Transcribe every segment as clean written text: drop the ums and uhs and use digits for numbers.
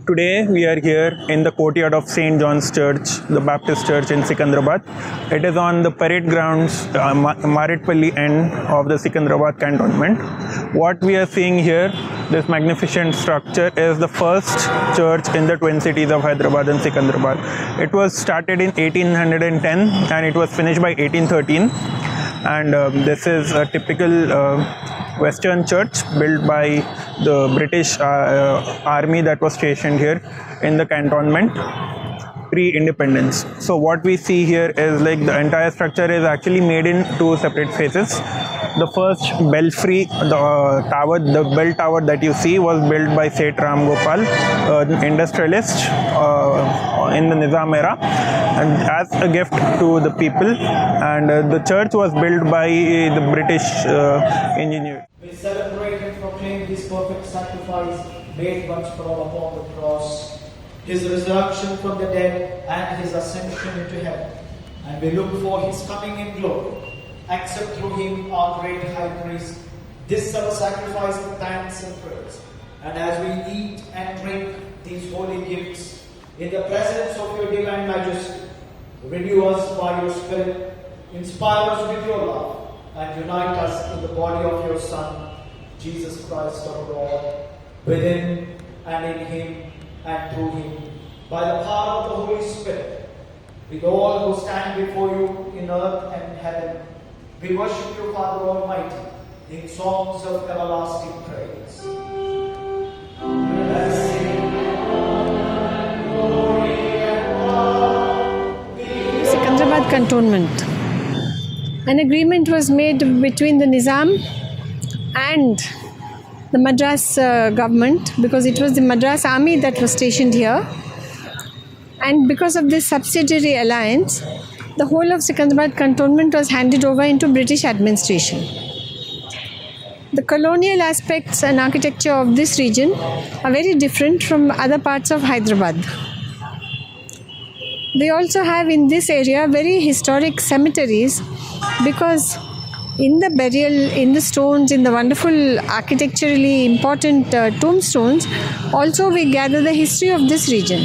Today we are here in the courtyard of St. John's Church, the Baptist Church in Sikandrabad. It is on the parade grounds, Maritpalli end of the Sikandrabad cantonment. What we are seeing here, this magnificent structure, is the first church in the twin cities of Hyderabad and Sikandrabad. It was started in 1810 and it was finished by 1813. And this is a typical Western church built by the British army that was stationed here in the cantonment pre-independence. So what we see here is like the entire structure is actually made in two separate phases. The first belfry, the bell tower that you see was built by Seth Ram Gopal, an industrialist in the Nizam era, and as a gift to the people. And the church was built by the British engineer. We celebrate and proclaim His perfect sacrifice made once for all upon the cross, His resurrection from the dead and His ascension into heaven. And we look for His coming in glory. Accept through Him, our great High Priest, this our sacrifice of thanks and praise. And as we eat and drink these holy gifts in the presence of Your divine majesty, renew us by Your Spirit, inspire us with Your love, and unite us in the body of Your Son, Jesus Christ our Lord, within and in Him and through Him, by the power of the Holy Spirit, with all who stand before You in earth and heaven. We worship You, Father Almighty, in songs of everlasting praise. Sikandrabad Cantonment. An agreement was made between the Nizam and the Madras government, because it was the Madras army that was stationed here. And because of this subsidiary alliance, the whole of Sikandrabad Cantonment was handed over into British administration. The colonial aspects and architecture of this region are very different from other parts of Hyderabad. We also have in this area very historic cemeteries, because in the burial, in the stones, in the wonderful architecturally important tombstones, also we gather the history of this region.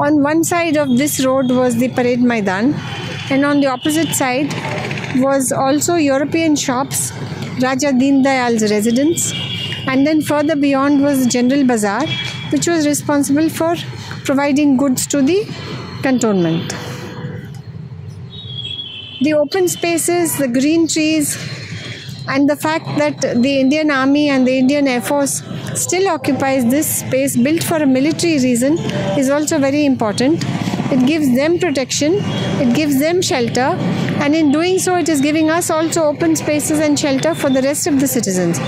On one side of this road was the Parade Maidan, and on the opposite side was also European shops, Raja Deen Dayal's residence, and then further beyond was General Bazaar, which was responsible for providing goods to the cantonment. The open spaces, the green trees, and the fact that the Indian Army and the Indian Air Force still occupies this space built for a military reason is also very important. It gives them protection, it gives them shelter, and in doing so it is giving us also open spaces and shelter for the rest of the citizens,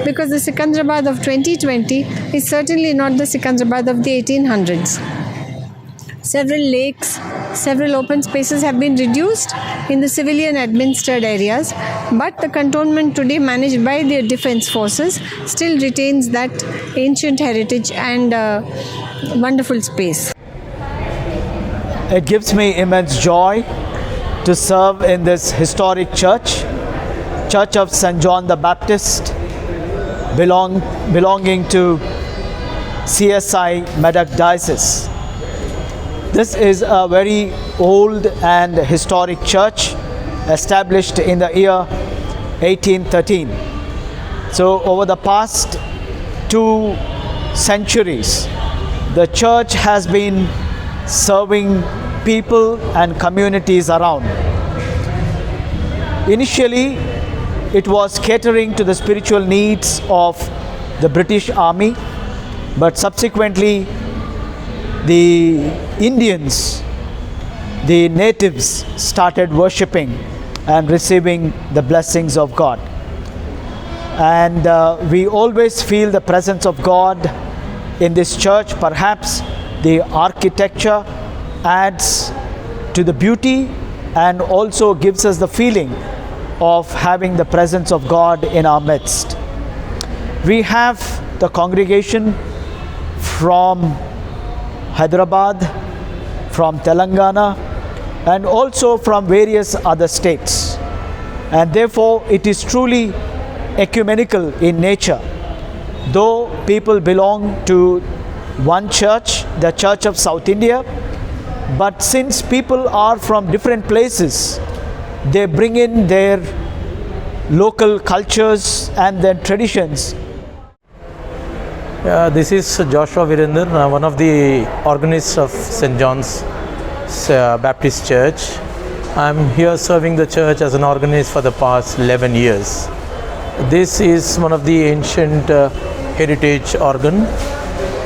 because the Sikandrabad of 2020 is certainly not the Sikandrabad of the 1800s. Several lakes, several open spaces have been reduced in the civilian administered areas, but the cantonment today managed by the defense forces still retains that ancient heritage and wonderful space. It gives me immense joy to serve in this historic church, Church of St. John the Baptist, belonging to CSI Medak Diocese. This is a very old and historic church established in the year 1813. So over the past 2 centuries, the church has been serving people and communities around. Initially, it was catering to the spiritual needs of the British Army, but subsequently the Indians, the natives, started worshipping and receiving the blessings of God. And we always feel the presence of God in this church. Perhaps the architecture adds to the beauty and also gives us the feeling of having the presence of God in our midst. We have the congregation from Hyderabad, from Telangana, and also from various other states. And therefore, it is truly ecumenical in nature. Though people belong to one church, the Church of South India. But since people are from different places, they bring in their local cultures and their traditions. This is Joshua Virender, one of the organists of St. John's Baptist Church. I'm here serving the church as an organist for the past 11 years. This is one of the ancient heritage organ.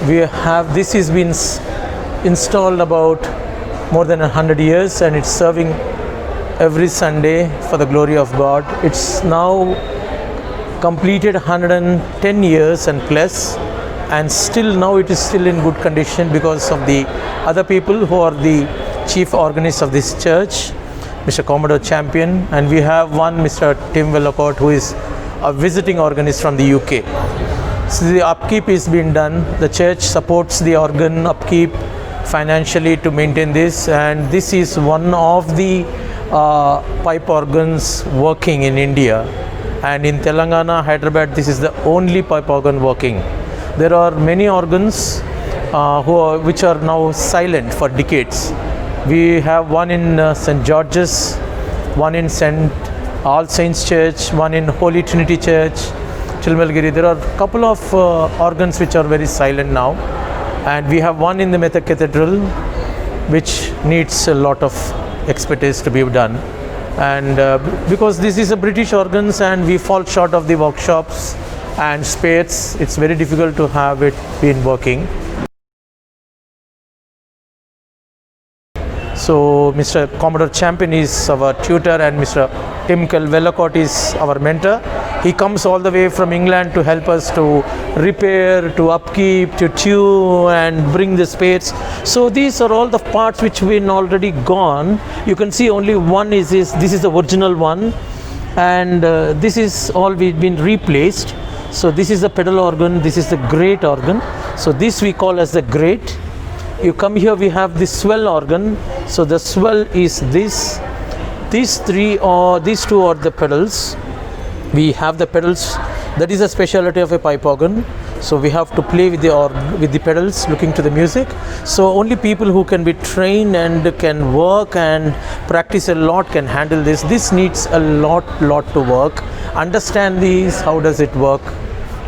This has been installed about more than 100 years, and it's serving every Sunday for the glory of God. It's now completed 110 years and plus, and still now it is still in good condition because of the other people who are the chief organists of this church, Mr. Commodore Champion, and we have one Mr. Tim Vellacott, who is a visiting organist from the UK. So the upkeep is being done. The church supports the organ upkeep financially to maintain this, and this is one of the pipe organs working in India, and in Telangana, Hyderabad, this is the only pipe organ working. There are many organs which are now silent for decades. We have one in St. George's, one in St. All Saints Church, one in Holy Trinity Church, Chilmalgiri. There are a couple of organs which are very silent now, and we have one in the Method Cathedral which needs a lot of expertise to be done. And because this is a British organs and we fall short of the workshops and spares, it's very difficult to have it been working. So Mr. Commodore Champion is our tutor, and Mr. Tim Vellacott is our mentor. He comes all the way from England to help us to repair, to upkeep, to tune and bring the spares. So these are all the parts which have been already gone. You can see only one is this is the original one, and this is all we've been replaced. So this is the pedal organ, this is the great organ. So this we call as the great. You come here, we have the swell organ. So the swell is this. These two are the pedals. We have the pedals. That is a specialty of a pipe organ. So we have to play with the pedals, looking to the music. So only people who can be trained and can work and practice a lot can handle this. This needs a lot to work. Understand these, how does it work?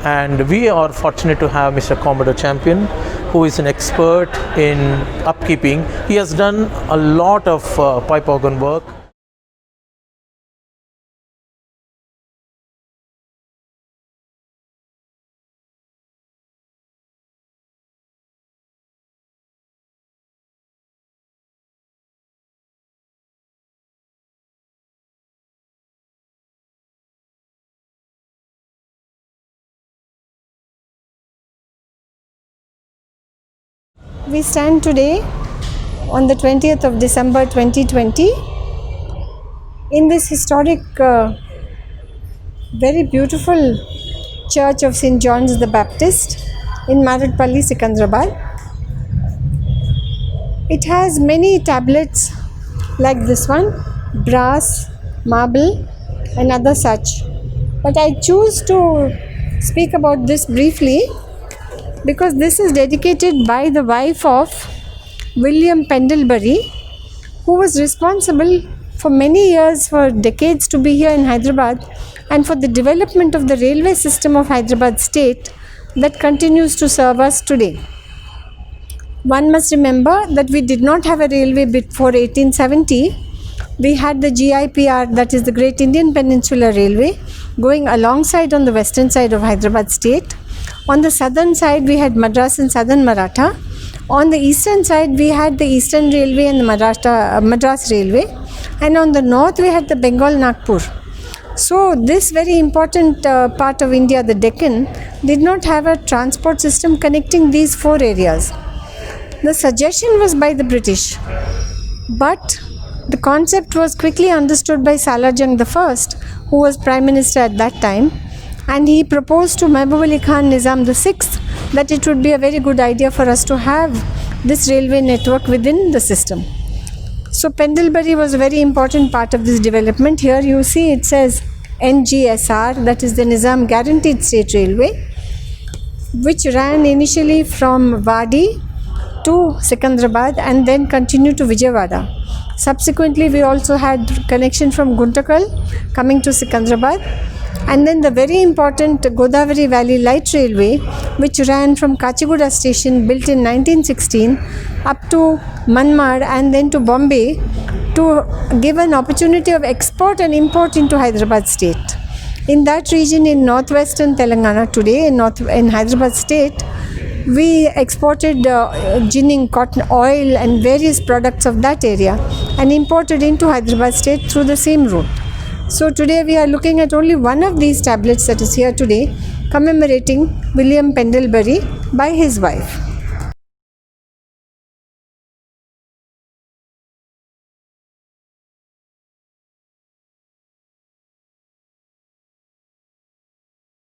And we are fortunate to have Mr. Commodore Champion, who is an expert in upkeeping. He has done a lot of pipe organ work. We stand today on the 20th of December 2020 in this historic, very beautiful church of St. John's the Baptist in Maradpalli, Sikandrabad. It has many tablets like this one, brass, marble and other such. But I choose to speak about this briefly because this is dedicated by the wife of William Pendlebury, who was responsible for many years, for decades, to be here in Hyderabad and for the development of the railway system of Hyderabad state that continues to serve us today. One must remember that we did not have a railway before 1870. We had the GIPR, that is the Great Indian Peninsular Railway, going alongside on the western side of Hyderabad state. On the southern side, we had Madras and Southern Maratha. On the eastern side, we had the Eastern Railway and the Madras Railway. And on the north, we had the Bengal Nagpur. So this very important part of India, the Deccan, did not have a transport system connecting these four areas. The suggestion was by the British, but the concept was quickly understood by Salarjung I, who was Prime Minister at that time, and he proposed to Mehboob Ali Khan Nizam VI that it would be a very good idea for us to have this railway network within the system. So Pendlebury was a very important part of this development. Here you see it says NGSR, that is the Nizam Guaranteed State Railway. which ran initially from Wadi to Sikandrabad and then continued to Vijayawada. Subsequently, we also had connection from Guntakal coming to Sikandrabad, and then the very important Godavari Valley Light Railway, which ran from Kachiguda station, built in 1916, up to Manmad and then to Bombay, to give an opportunity of export and import into Hyderabad state. In that region in northwestern Telangana today, in Hyderabad state, we exported ginning, cotton oil and various products of that area and imported into Hyderabad state through the same route. So today we are looking at only one of these tablets that is here today, commemorating William Pendlebury by his wife.